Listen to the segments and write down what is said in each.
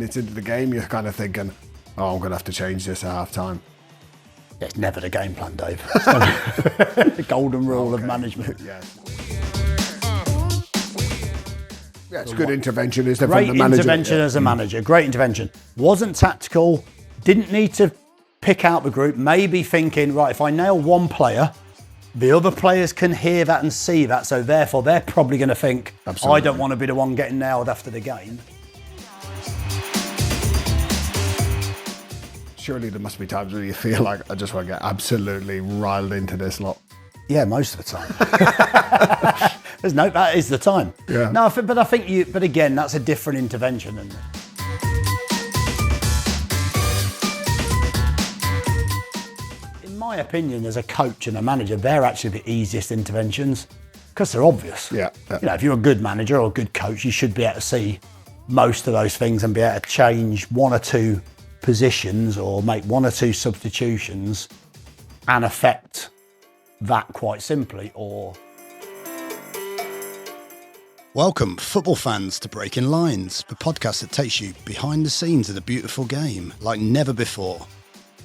minutes into the game, you're kind of thinking, oh, I'm going to have to change this at half time. It's never the game plan, Dave. The golden rule of management. Yes. Yeah, it's a good intervention, isn't it? Great from the manager? intervention as a manager. Great intervention. Wasn't tactical. Didn't need to pick out the group. Maybe thinking, right, if I nail one player, the other players can hear that and see that. So therefore, they're probably going to think, Absolutely. I don't want to be the one getting nailed after the game. Surely there must be times where you feel like, I just want to get absolutely riled into this lot. Yeah, most of the time. That is the time. Yeah. No, but again, that's a different intervention, isn't it? In my opinion, as a coach and a manager, they're actually the easiest interventions because they're obvious. Yeah. You know, if you're a good manager or a good coach, you should be able to see most of those things and be able to change one or two positions or make one or two substitutions and affect that quite simply. Or welcome, football fans, to Breaking Lines, the podcast that takes you behind the scenes of the beautiful game like never before.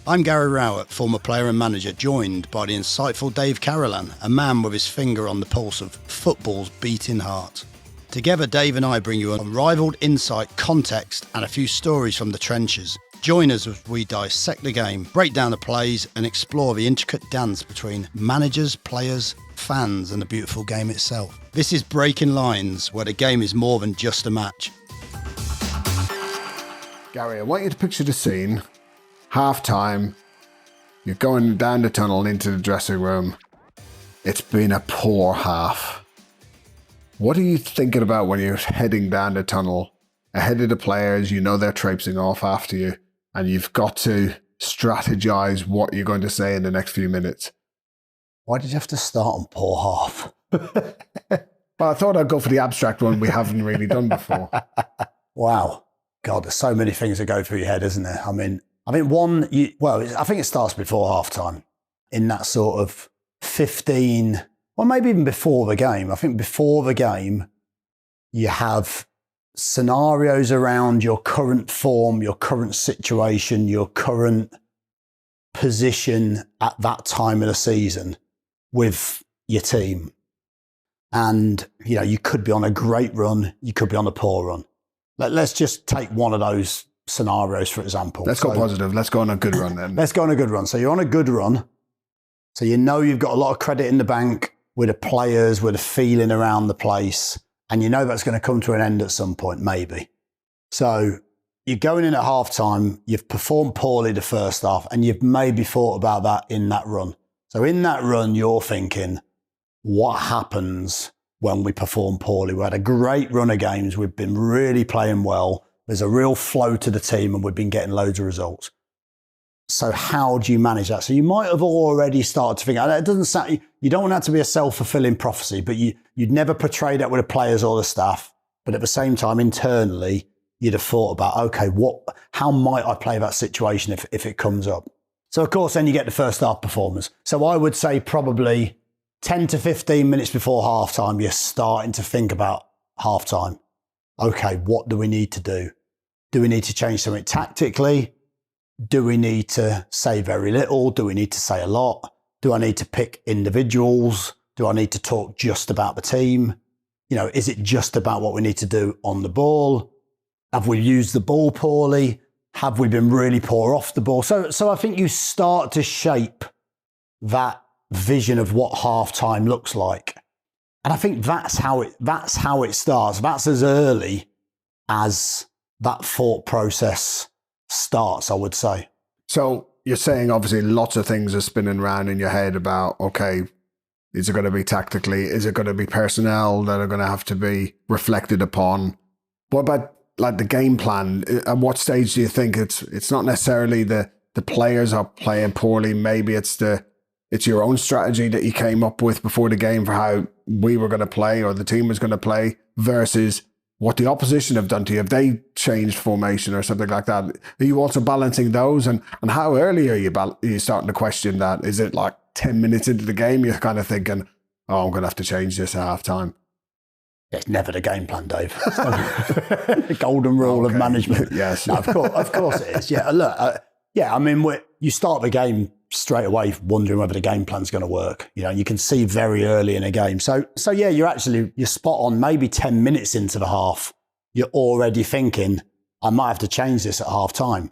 I'm Gary Rowett, former player and manager, joined by the insightful Dave Carolan, a man with his finger on the pulse of football's beating heart. Together, Dave and I bring you unrivaled insight, context, and a few stories from the trenches. Join us as we dissect the game, break down the plays, and explore the intricate dance between managers, players, fans, and the beautiful game itself. This is Breaking Lines, where the game is more than just a match. Gary, I want you to picture the scene. Half time, you're going down the tunnel into the dressing room. It's been a poor half. What are you thinking about when you're heading down the tunnel ahead of the players? You know they're traipsing off after you, and you've got to strategize what you're going to say in the next few minutes. why did you have to start on poor half? Well, I thought I'd go for the abstract one we haven't really done before. Wow. God, there's so many things that go through your head, isn't there? I think I think it starts before half time in that sort of 15, well, maybe even before the game. I think before the game, you have scenarios around your current form, your current situation, your current position at that time of the season with your team. And, you could be on a great run, you could be on a poor run. Let's just take one of those scenarios, for example. Let's go positive. Let's go on a good run then. Let's go on a good run. So you're on a good run. So you've got a lot of credit in the bank with the players, with the feeling around the place. And that's going to come to an end at some point, maybe. So you're going in at half time, you've performed poorly the first half, and you've maybe thought about that in that run. So in that run, you're thinking, what happens when we perform poorly? We had a great run of games. We've been really playing well. There's a real flow to the team and we've been getting loads of results. So how do you manage that? So you might have already started to think, it doesn't sound, you don't want that to be a self-fulfilling prophecy, but you'd never portray that with the players or the staff. But at the same time, internally, you'd have thought about, okay, how might I play that situation if it comes up? So of course, then you get the first half performers. So I would say probably 10 to 15 minutes before halftime, you're starting to think about halftime. Okay, what do we need to do? Do we need to change something tactically? Do we need to say very little? Do we need to say a lot? Do I need to pick individuals? Do I need to talk just about the team? Is it just about what we need to do on the ball? Have we used the ball poorly? Have we been really poor off the ball? So I think you start to shape that vision of what halftime looks like. And I think that's how it starts. That's as early as that thought process starts, I would say. So you're saying obviously lots of things are spinning around in your head about, okay, is it going to be tactically? Is it going to be personnel that are going to have to be reflected upon? What about like the game plan? At what stage do you think it's not necessarily the players are playing poorly? Maybe it's your own strategy that you came up with before the game for how we were going to play or the team was going to play versus what the opposition have done to you. Have they changed formation or something like that? Are you also balancing those? And how early are you starting to question that? Is it like 10 minutes into the game, you're kind of thinking, oh, I'm going to have to change this at half time? It's never the game plan, Dave. The golden rule of management. Yes. No, of course it is. Yeah, look, I mean, you start the game straight away wondering whether the game plan's going to work. You know, you can see very early in a game. So yeah, you're spot on. Maybe 10 minutes into the half, you're already thinking, I might have to change this at half time.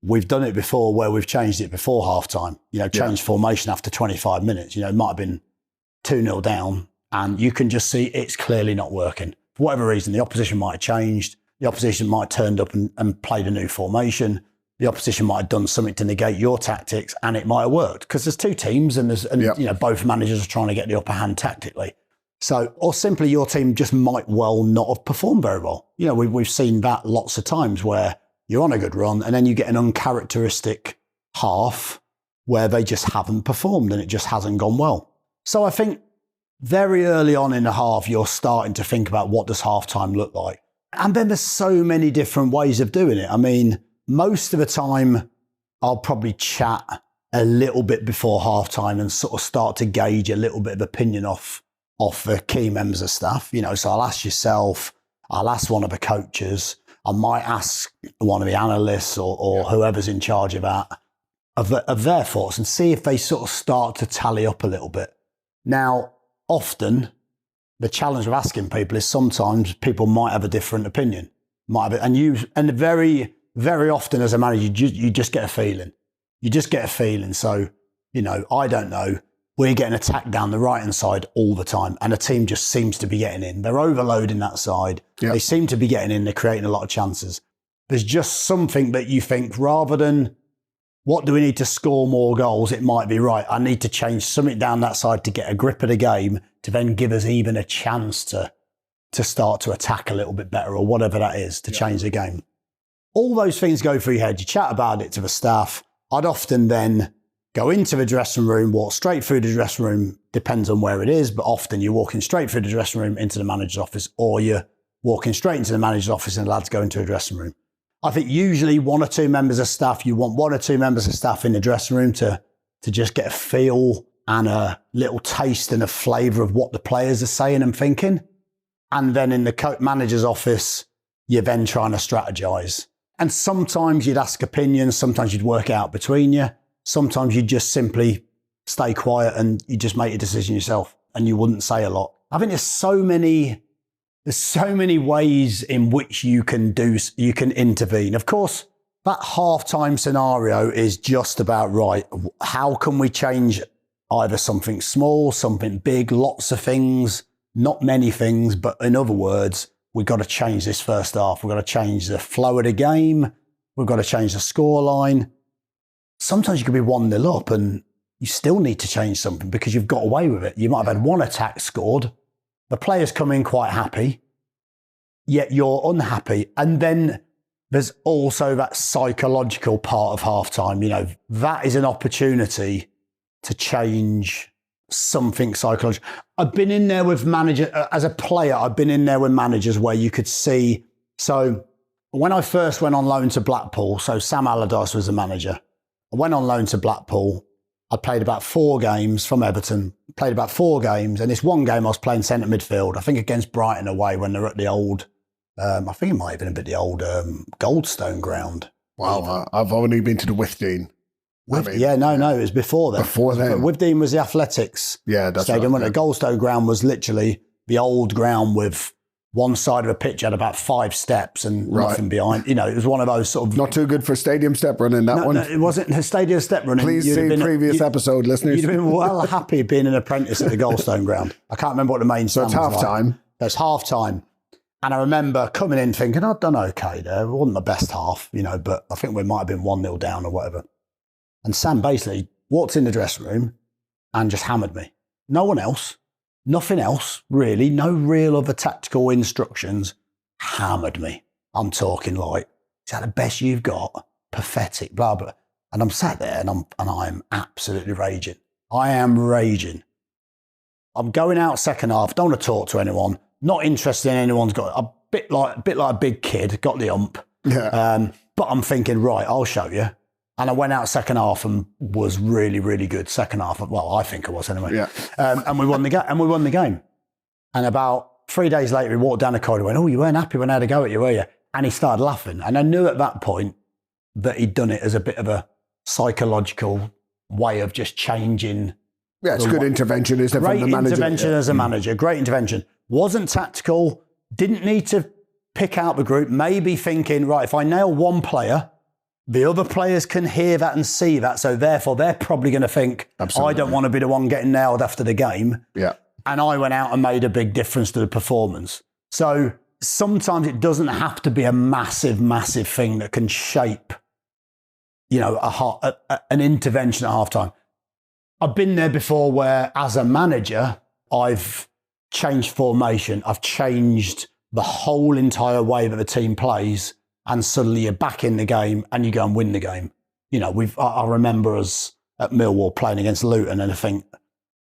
We've done it before where we've changed it before half time. You know, changed formation after 25 minutes. You know, it might have been 2-0 down. And you can just see it's clearly not working. For whatever reason, the opposition might have changed. The opposition might have turned up and played a new formation. The opposition might have done something to negate your tactics, and it might have worked because there's two teams and you know, both managers are trying to get the upper hand tactically. So, or simply your team just might well not have performed very well. You know, we've seen that lots of times where you're on a good run and then you get an uncharacteristic half where they just haven't performed and it just hasn't gone well. So I think very early on in the half, you're starting to think about what does halftime look like. And then there's so many different ways of doing it. I mean, most of the time, I'll probably chat a little bit before halftime and sort of start to gauge a little bit of opinion off the key members of staff. You know, so I'll ask yourself, I'll ask one of the coaches, I might ask one of the analysts or whoever's in charge of that, of their thoughts and see if they sort of start to tally up a little bit. Now, often, the challenge of asking people is sometimes people might have a different opinion, and very, very often as a manager, you just get a feeling. You just get a feeling. So, you know, I don't know. We're getting attacked down the right-hand side all the time, and the team just seems to be getting in. They're overloading that side. Yep. They seem to be getting in. They're creating a lot of chances. There's just something that you think, rather than what do we need to score more goals, it might be, right, I need to change something down that side to get a grip of the game to then give us even a chance to start to attack a little bit better or whatever that is to change the game. All those things go through your head. You chat about it to the staff. I'd often then go into the dressing room, walk straight through the dressing room, depends on where it is, but often you're walking straight through the dressing room into the manager's office, or you're walking straight into the manager's office and the lads go into a dressing room. I think usually one or two members of staff, you want one or two members of staff in the dressing room to just get a feel and a little taste and a flavour of what the players are saying and thinking. And then in the manager's office, you're then trying to strategise. And sometimes you'd ask opinions, sometimes you'd work out between you. Sometimes you'd just simply stay quiet and you just make a decision yourself and you wouldn't say a lot. I think there's so many ways in which you can intervene. Of course, that halftime scenario is just about right. How can we change either something small, something big, lots of things, not many things, but in other words, we've got to change this first half. We've got to change the flow of the game. We've got to change the scoreline. Sometimes you could be 1-0 up and you still need to change something because you've got away with it. You might have had one attack scored. The players come in quite happy, yet you're unhappy. And then there's also that psychological part of halftime. You know, that is an opportunity to change something psychological. I've been in there with managers, as a player, I've been in there with managers where you could see. So when I first went on loan to Blackpool, so Sam Allardyce was the manager. I went on loan to Blackpool. I played about 4 games from Everton, played about 4 games. And this one game I was playing centre midfield, I think against Brighton away when they're at the old, I think it might have been a bit the old Goldstone ground. Wow, I've only been to the Withdean. No, it was before then. Before then. Withdean was the athletics stadium. When the Goldstone ground was literally the old ground with one side of a pitch had about 5 steps and nothing behind. You know, it was one of those sort of... Not too good for stadium step running, that one. No, it wasn't a stadium step running. Please see previous episode, listeners. You'd have been well happy being an apprentice at the Goldstone ground. I can't remember what the main stand was. So it's half-time. It's half-time. And I remember coming in thinking, I've done okay there. It wasn't the best half, you know, but I think we might have been 1-0 down or whatever. And Sam basically walked in the dressing room and just hammered me. No one else, nothing else, really, no real other tactical instructions, hammered me. I'm talking like, is that the best you've got? Pathetic, blah, blah. And I'm sat there and I'm absolutely raging. I am raging. I'm going out second half, don't want to talk to anyone, not interested in anyone's got a bit like a big kid, got the ump. Yeah. But I'm thinking, right, I'll show you. And I went out second half and was really, really good second half. Well, I think I was anyway. Yeah. And we won the game. And about 3 days later, he walked down the corridor and went, oh, you weren't happy when I had a go at you, were you? And he started laughing. And I knew at that point that he'd done it as a bit of a psychological way of just changing. Yeah, it's a good intervention, isn't it, from the manager? Great intervention as a manager. Great intervention. Wasn't tactical. Didn't need to pick out the group. Maybe thinking, right, if I nail one player, the other players can hear that and see that. So therefore, they're probably going to think, I don't want to be the one getting nailed after the game. Yeah. And I went out and made a big difference to the performance. So sometimes it doesn't have to be a massive, massive thing that can shape, an intervention at halftime. I've been there before where, as a manager, I've changed formation. I've changed the whole entire way that the team plays, and suddenly you're back in the game and you go and win the game. I remember us at Millwall playing against Luton, and I think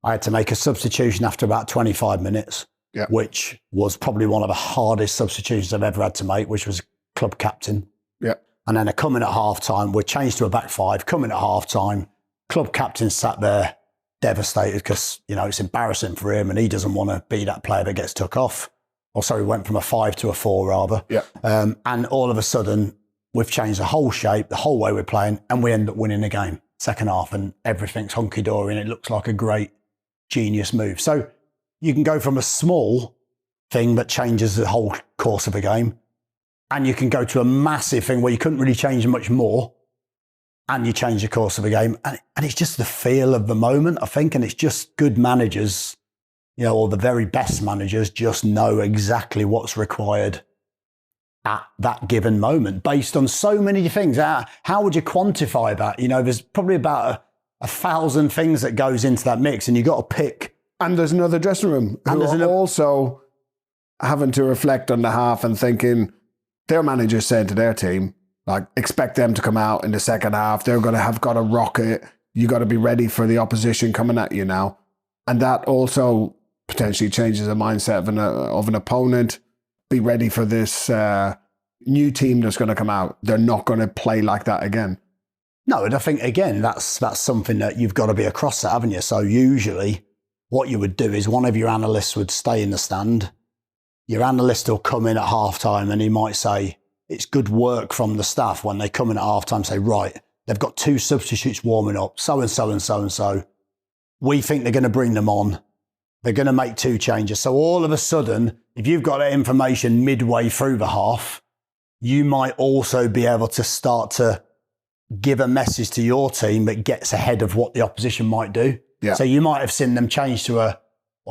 I had to make a substitution after about 25 minutes, which was probably one of the hardest substitutions I've ever had to make, which was club captain. Yeah. And then I come in at half-time, we're changed to a back five, come in at half-time, club captain sat there devastated because, it's embarrassing for him and he doesn't want to be that player that gets took off. Went from a 5 to a 4 rather. Yeah. And all of a sudden, we've changed the whole shape, the whole way we're playing, and we end up winning the game, second half, and everything's hunky-dory and it looks like a great, genius move. So you can go from a small thing that changes the whole course of a game, and you can go to a massive thing where you couldn't really change much more, and you change the course of a game. And it's just the feel of the moment, I think, and it's just good managers, or the very best managers just know exactly what's required at that given moment based on so many things. How would you quantify that? There's probably about 1,000 things that goes into that mix, and you've got to pick. And there's another dressing room who are also having to reflect on the half and thinking, their manager said to their team, expect them to come out in the second half. They're going to have got a rocket. You got to be ready for the opposition coming at you now. And that also potentially changes the mindset of an opponent. Be ready for this new team that's going to come out. They're not going to play like that again. No, and I think, again, that's something that you've got to be across that, haven't you? So usually what you would do is one of your analysts would stay in the stand. Your analyst will come in at halftime and he might say, it's good work from the staff when they come in at halftime, say, right, they've got 2 substitutes warming up, so-and-so and so-and-so. We think they're going to bring them on. They're going to make 2 changes. So all of a sudden, if you've got that information midway through the half, you might also be able to start to give a message to your team that gets ahead of what the opposition might do. Yeah. So you might have seen them change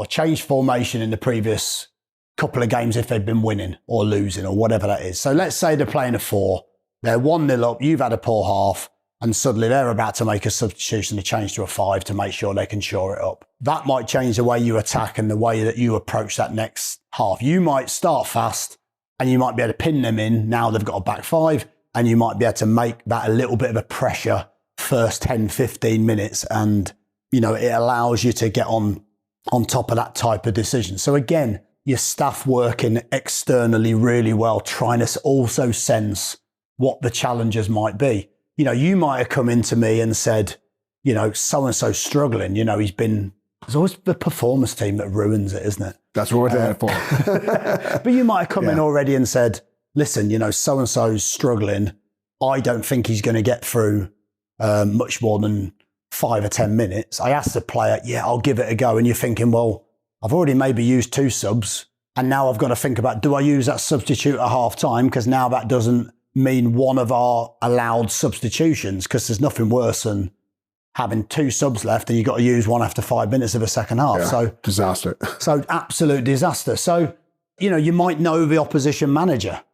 change formation in the previous couple of games if they've been winning or losing or whatever that is. So let's say they're playing a 4, they're 1-0 up, you've had a poor half, and suddenly they're about to make a substitution to change to a 5 to make sure they can shore it up. That might change the way you attack and the way that you approach that next half. You might start fast and you might be able to pin them in. Now they've got a back 5, and you might be able to make that a little bit of a pressure first 10, 15 minutes. And, it allows you to get on top of that type of decision. So again, your staff working externally really well, trying to also sense what the challenges might be. You might have come into me and said, so-and-so struggling, there's always the performance team that ruins it, isn't it? That's what we're there for. But you might have come in already and said, listen, so-and-so's struggling. I don't think he's going to get through much more than 5 or 10 minutes. I asked the player, I'll give it a go. And you're thinking, well, I've already maybe used 2 subs, and now I've got to think about, do I use that substitute at half time? Because now that doesn't mean one of our allowed substitutions, because there's nothing worse than having 2 subs left and you've got to use one after 5 minutes of a second half. Yeah, so disaster. So absolute disaster. So, you might know the opposition manager,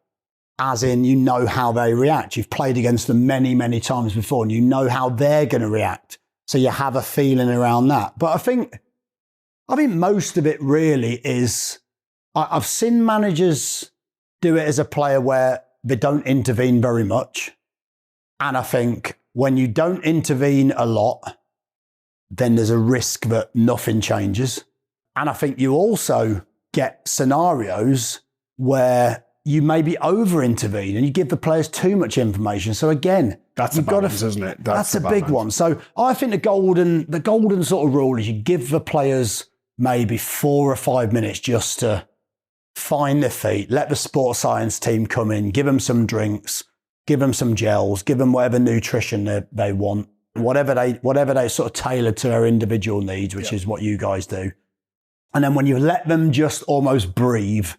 as in how they react. You've played against them many, many times before, and you know how they're going to react. So you have a feeling around that. But I think most of it really is, I've seen managers do it as a player where they don't intervene very much. And I think when you don't intervene a lot, then there's a risk that nothing changes. And I think you also get scenarios where you maybe over-intervene and you give the players too much information. So again, that's a balance, isn't it? That's a big one. So I think the golden sort of rule is you give the players maybe 4 or 5 minutes just to find their feet, let the sports science team come in, give them some drinks, give them some gels, give them whatever nutrition they want, whatever they sort of tailored to their individual needs, which is what you guys do. And then when you let them just almost breathe,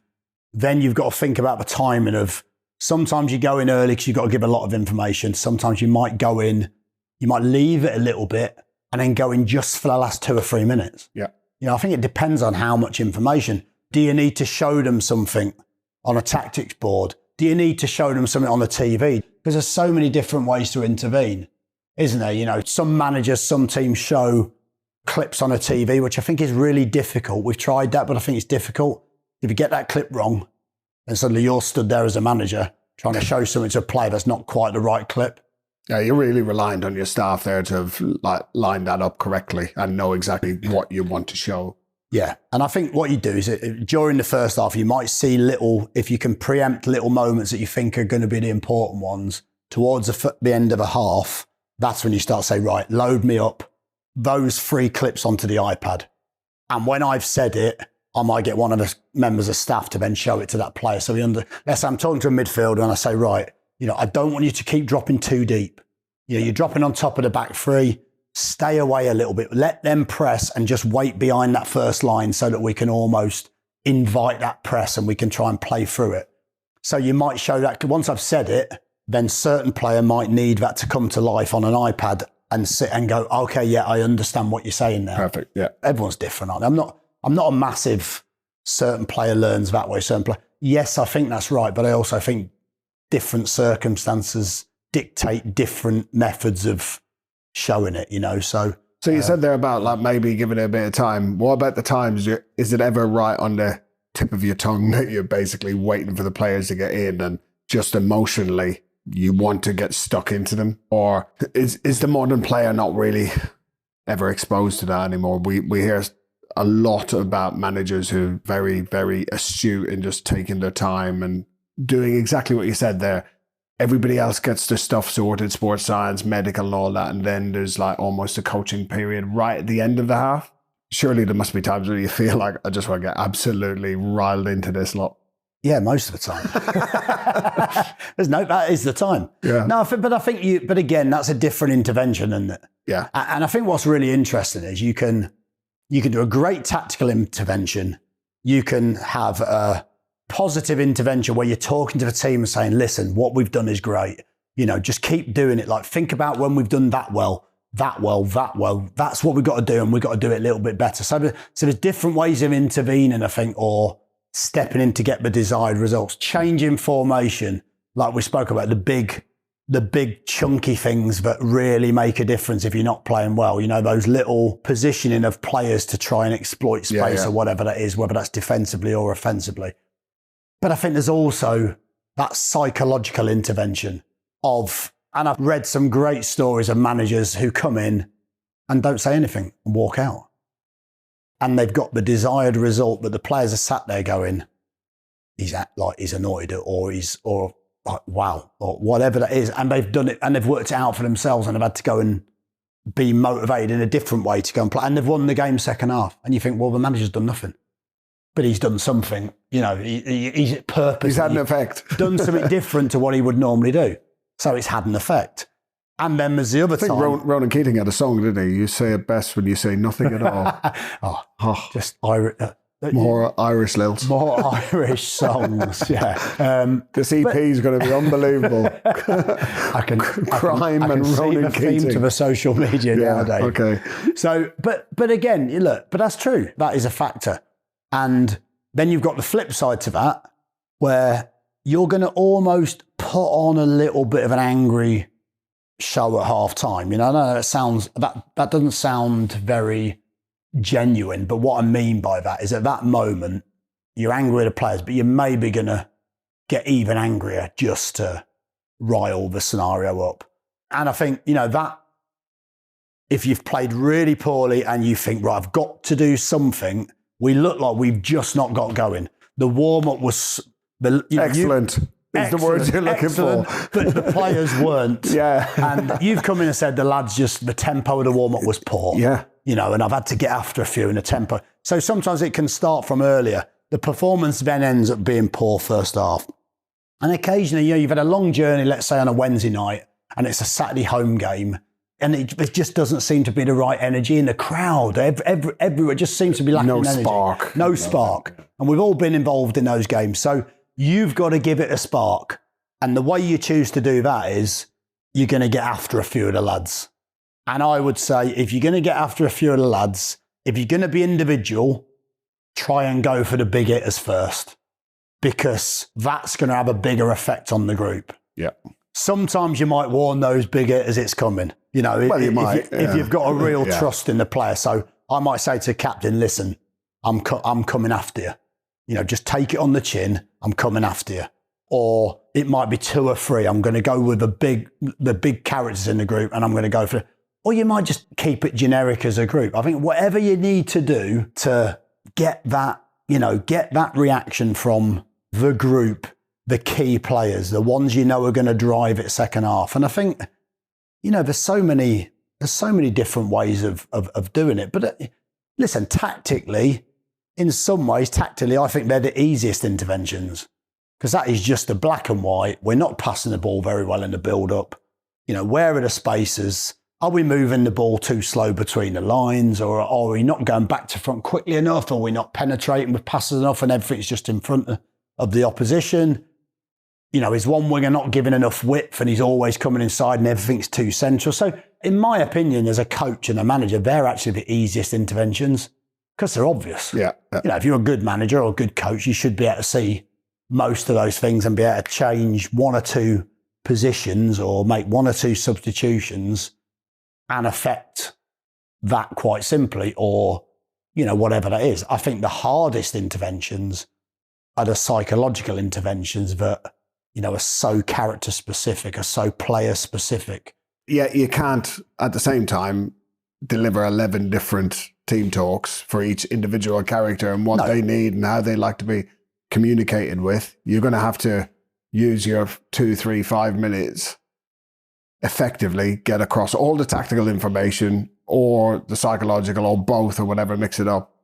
then you've got to think about the timing of, sometimes you go in early because you've got to give a lot of information. Sometimes you might go in, you might leave it a little bit and then go in just for the last 2 or 3 minutes. Yeah. I think it depends on how much information. Do you need to show them something on a tactics board? Do you need to show them something on the TV? Because there's so many different ways to intervene, isn't there? Some managers, some teams show clips on a TV, which I think is really difficult. We've tried that, but I think it's difficult. If you get that clip wrong, and suddenly you're stood there as a manager trying to show something to a player that's not quite the right clip. Yeah, you're really reliant on your staff there to have lined that up correctly and know exactly what you want to show. Yeah, and I think what you do is during the first half, you might see if you can preempt little moments that you think are going to be the important ones towards the end of a half, that's when you start to say, right, load me up those 3 clips onto the iPad. And when I've said it, I might get one of the members of staff to then show it to that player. So let's say I'm talking to a midfielder and I say, right, I don't want you to keep dropping too deep. You're dropping on top of the back 3. Stay away a little bit. Let them press and just wait behind that first line so that we can almost invite that press and we can try and play through it. So you might show that. Once I've said it, then certain player might need that to come to life on an iPad and sit and go, okay, yeah, I understand what you're saying now. Perfect, yeah. Everyone's different, aren't they? I'm not a massive certain player learns that way, certain player. Yes, I think that's right, but I also think different circumstances dictate different methods of showing it, So you said there about maybe giving it a bit of time. What about the times? Is it ever right on the tip of your tongue that you're basically waiting for the players to get in and just emotionally you want to get stuck into them? Or is the modern player not really ever exposed to that anymore? We hear a lot about managers who are very, very astute in just taking their time and doing exactly what you said there. Everybody else gets their stuff sorted, sports science, medical and all that, and then there's almost a coaching period right at the end of the half. Surely there must be times where you feel like I just want to get absolutely riled into this lot. Yeah, most of the time. That is the time. Yeah. No, but again, that's a different intervention, isn't it? Yeah. And I think what's really interesting is you can do a great tactical intervention. You can have a positive intervention where you're talking to the team and saying, listen, what we've done is great. Just keep doing it. Think about when we've done that well. That's what we've got to do, and we've got to do it a little bit better. So there's different ways of intervening, I think, or stepping in to get the desired results. Changing formation, like we spoke about, the big chunky things that really make a difference if you're not playing well. Those little positioning of players to try and exploit space or whatever that is, whether that's defensively or offensively. But I think there's also that psychological intervention and I've read some great stories of managers who come in and don't say anything and walk out. And they've got the desired result, but the players are sat there going, he's annoyed or wow, or whatever that is. And they've done it and they've worked it out for themselves and have had to go and be motivated in a different way to go and play. And they've won the game second half. And you think, well, the manager's done nothing. But he's done something, he's purposely He's had an effect. done something different to what he would normally do. So it's had an effect. And then there's the other time. I think Ronan Keating had a song, didn't he? You say it best when you say nothing at all. Just more Irish lilt. More Irish songs, yeah. This EP is going to be unbelievable. I can and see Ronan the Keating. theme to the social media nowadays. Okay. So, but again, but that's true. That is a factor. And then you've got the flip side to that, where you're going to almost put on a little bit of an angry show at half time. I know that doesn't sound very genuine, but what I mean by that is at that moment, you're angry at the players, but you're maybe going to get even angrier just to rile the scenario up. And I think, that if you've played really poorly and you think, right, I've got to do something, we look like we've just not got going. The warm-up was... Excellent. Is the word you're looking for. But the players weren't. Yeah. And you've come in and said the tempo of the warm-up was poor. Yeah. And I've had to get after a few in the tempo. So sometimes it can start from earlier. the performance then ends up being poor first half. And occasionally, you've had a long journey, let's say on a Wednesday night, and it's a Saturday home game, and it just doesn't seem to be the right energy in the crowd. Everywhere just seems to be lacking energy. No spark. And we've all been involved in those games. So you've got to give it a spark. And the way you choose to do that is you're going to get after a few of the lads. And I would say if you're going to get after a few of the lads, if you're going to be individual, try and go for the big hitters first, because that's going to have a bigger effect on the group. Yeah. Sometimes you might warn those big hitters it's coming. If you've got a real trust in the player. So I might say to the captain, listen, I'm coming after you. Just take it on the chin. I'm coming after you. Or it might be 2 or 3. I'm going to go with the big characters in the group, and I'm going to go for it. Or you might just keep it generic as a group. I think whatever you need to do to get that reaction from the group, the key players, the ones are going to drive it second half. And I think, there's so many different ways of doing it. But listen, tactically, I think they're the easiest interventions, because that is just a black and white. We're not passing the ball very well in the build-up. Where are the spaces? Are we moving the ball too slow between the lines, or are we not going back to front quickly enough? Are we not penetrating with passes enough and everything's just in front of the opposition? Is one winger not giving enough width and he's always coming inside and everything's too central? So in my opinion, as a coach and a manager, they're actually the easiest interventions because they're obvious. Yeah. If you're a good manager or a good coach, you should be able to see most of those things and be able to change 1 or 2 positions or make 1 or 2 substitutions and affect that quite simply, or, whatever that is. I think the hardest interventions are the psychological interventions that, are so character specific, are so player specific. Yeah, you can't at the same time deliver 11 different team talks for each individual character and what they need and how they like to be communicated with. You're going to have to use your 2, 3, 5 minutes effectively, get across all the tactical information or the psychological or both or whatever, mix it up.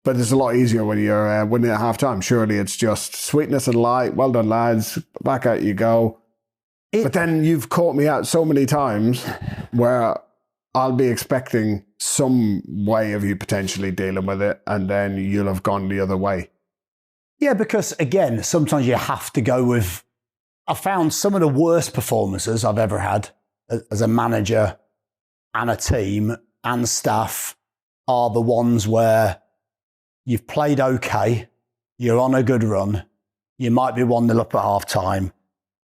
But it's a lot easier when you're winning at half-time. Surely it's just sweetness and light. Well done, lads. Back out you go. But then you've caught me out so many times where I'll be expecting some way of you potentially dealing with it, and then you'll have gone the other way. Yeah, because again, sometimes you have to go with... I found some of the worst performances I've ever had as a manager and a team and staff are the ones where you've played okay, you're on a good run, you might be 1-0 up at half time,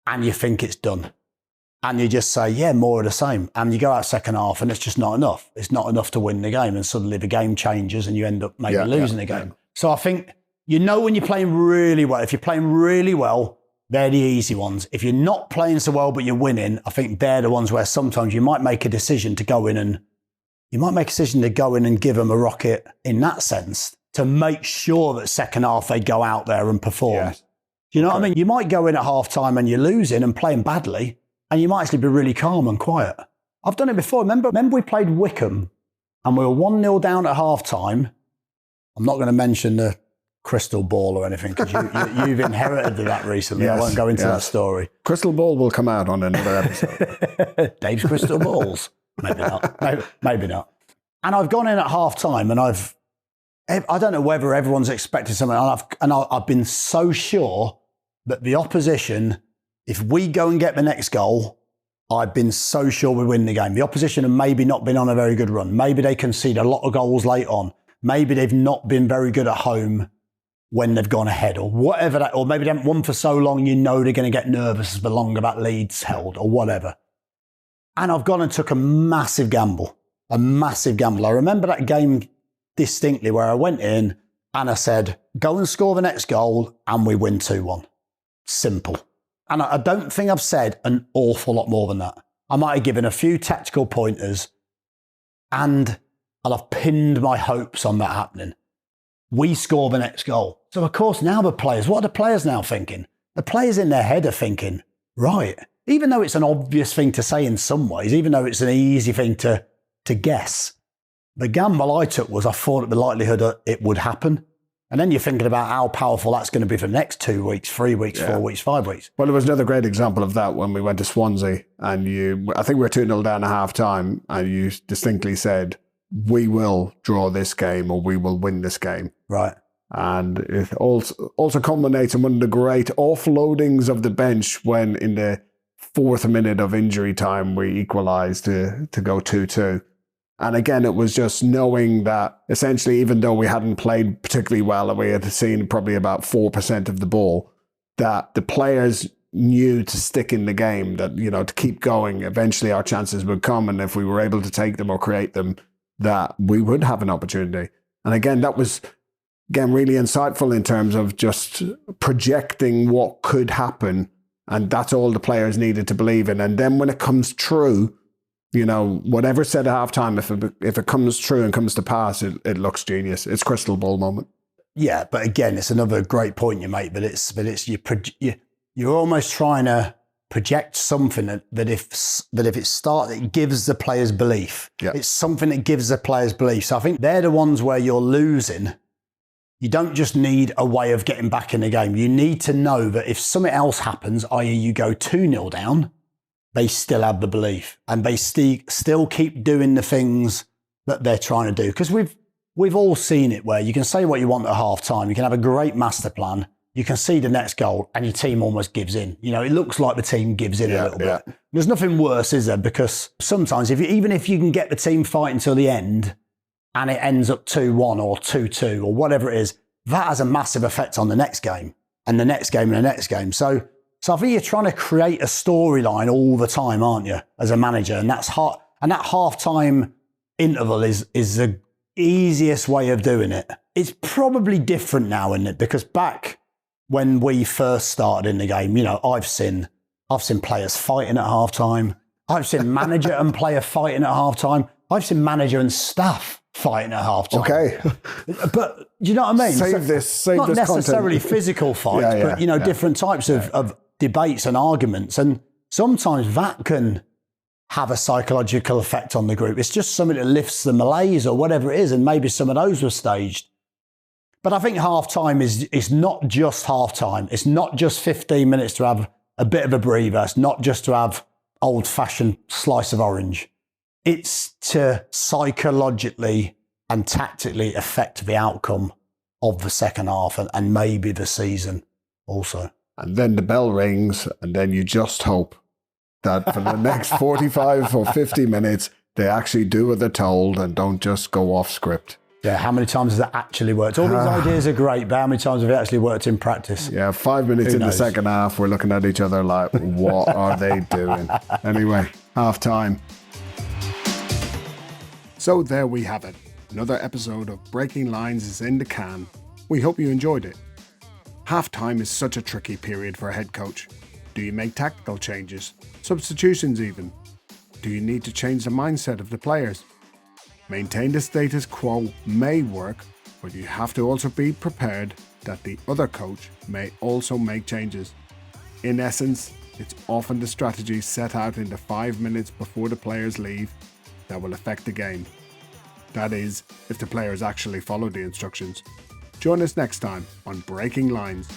and you think it's done. And you just say, yeah, more of the same. And you go out second half and it's just not enough. It's not enough to win the game. And suddenly the game changes and you end up maybe losing the game. So I think, when you're playing really well, if you're playing really well, they're the easy ones. If you're not playing so well, but you're winning, I think they're the ones where sometimes you might make a decision to go in and give them a rocket in that sense to make sure that second half they go out there and perform. Yes. You know what I mean? You might go in at half time and you're losing and playing badly, and you might actually be really calm and quiet. I've done it before. Remember we played Wickham and we were 1-0 down at half time. I'm not going to mention the crystal ball or anything because you've inherited that recently. Yes, I won't go into that story. Crystal ball will come out on another episode. Dave's crystal balls. Maybe not. Maybe not. And I've gone in at half time and I don't know whether everyone's expecting something. I've been so sure that the opposition, if we go and get the next goal, I've been so sure we win the game. The opposition have maybe not been on a very good run. Maybe they concede a lot of goals late on. Maybe they've not been very good at home when they've gone ahead or whatever that, or maybe they haven't won for so long, they're going to get nervous as the longer that lead's held or whatever. And I've gone and took a massive gamble. I remember that game distinctly where I went in and I said, go and score the next goal and we win 2-1. Simple. And I don't think I've said an awful lot more than that. I might have given a few tactical pointers and I'll have pinned my hopes on that happening. We score the next goal. So, of course, now what are the players now thinking? The players in their head are thinking, right, even though it's an obvious thing to say in some ways, even though it's an easy thing to guess, the gamble I took was I thought the likelihood it would happen. And then you're thinking about how powerful that's going to be for the next 2 weeks, 3 weeks, 4 weeks, 5 weeks. Well, there was another great example of that when we went to Swansea, and I think we were 2-0 down at half time, and you distinctly said, we will draw this game or we will win this game. Right. And it also culminates in one of the great offloadings of the bench when in the 4th minute of injury time, we equalised to go 2-2. And again, it was just knowing that essentially, even though we hadn't played particularly well and we had seen probably about 4% of the ball, that the players knew to stick in the game, that, to keep going. Eventually our chances would come. And if we were able to take them or create them, that we would have an opportunity. And again, that was, really insightful in terms of just projecting what could happen. And that's all the players needed to believe in. And then when it comes true, whatever said at halftime, if it comes true and comes to pass, it looks genius. It's crystal ball moment. Yeah, but again, it's another great point you make. But you're almost trying to project something that if it gives the players belief. Yeah. It's something that gives the players belief. So I think they're the ones where you're losing. You don't just need a way of getting back in the game. You need to know that if something else happens, i.e. you go 2-0 down, they still have the belief and they still keep doing the things that they're trying to do. Because we've all seen it where you can say what you want at half time. You can have a great master plan. You can see the next goal and your team almost gives in. It looks like the team gives in a little bit. There's nothing worse, is there? Because sometimes even if you can get the team fighting till the end and it ends up 2-1 or 2-2 or whatever it is, that has a massive effect on the next game and the next game and the next game. So I think you're trying to create a storyline all the time, aren't you, as a manager? And that's hard. And that half-time interval is the easiest way of doing it. It's probably different now, isn't it? Because back when we first started in the game, I've seen players fighting at half-time. I've seen manager and player fighting at half-time. I've seen manager and staff fighting at half-time. Okay. But do you know what I mean? Save this not necessarily content. Physical fights, but different types of debates and arguments. And sometimes that can have a psychological effect on the group. It's just something that lifts the malaise or whatever it is. And maybe some of those were staged. But I think half-time is not just half-time. It's not just 15 minutes to have a bit of a breather. It's not just to have old-fashioned slice of orange. It's to psychologically and tactically affect the outcome of the second half and maybe the season also. And then the bell rings, and then you just hope that for the next 45 or 50 minutes, they actually do what they're told and don't just go off script. Yeah, how many times has that actually worked? All these ideas are great, but how many times have it actually worked in practice? Yeah, 5 minutes in the second half, we're looking at each other like, what are they doing? Anyway, half time. So there we have it. Another episode of Breaking Lines is in the can. We hope you enjoyed it. Half-time is such a tricky period for a head coach. Do you make tactical changes? Substitutions even? Do you need to change the mindset of the players? Maintain the status quo may work, but you have to also be prepared that the other coach may also make changes. In essence, it's often the strategy set out in the 5 minutes before the players leave that will affect the game. That is, if the players actually follow the instructions. Join us next time on Breaking Lines.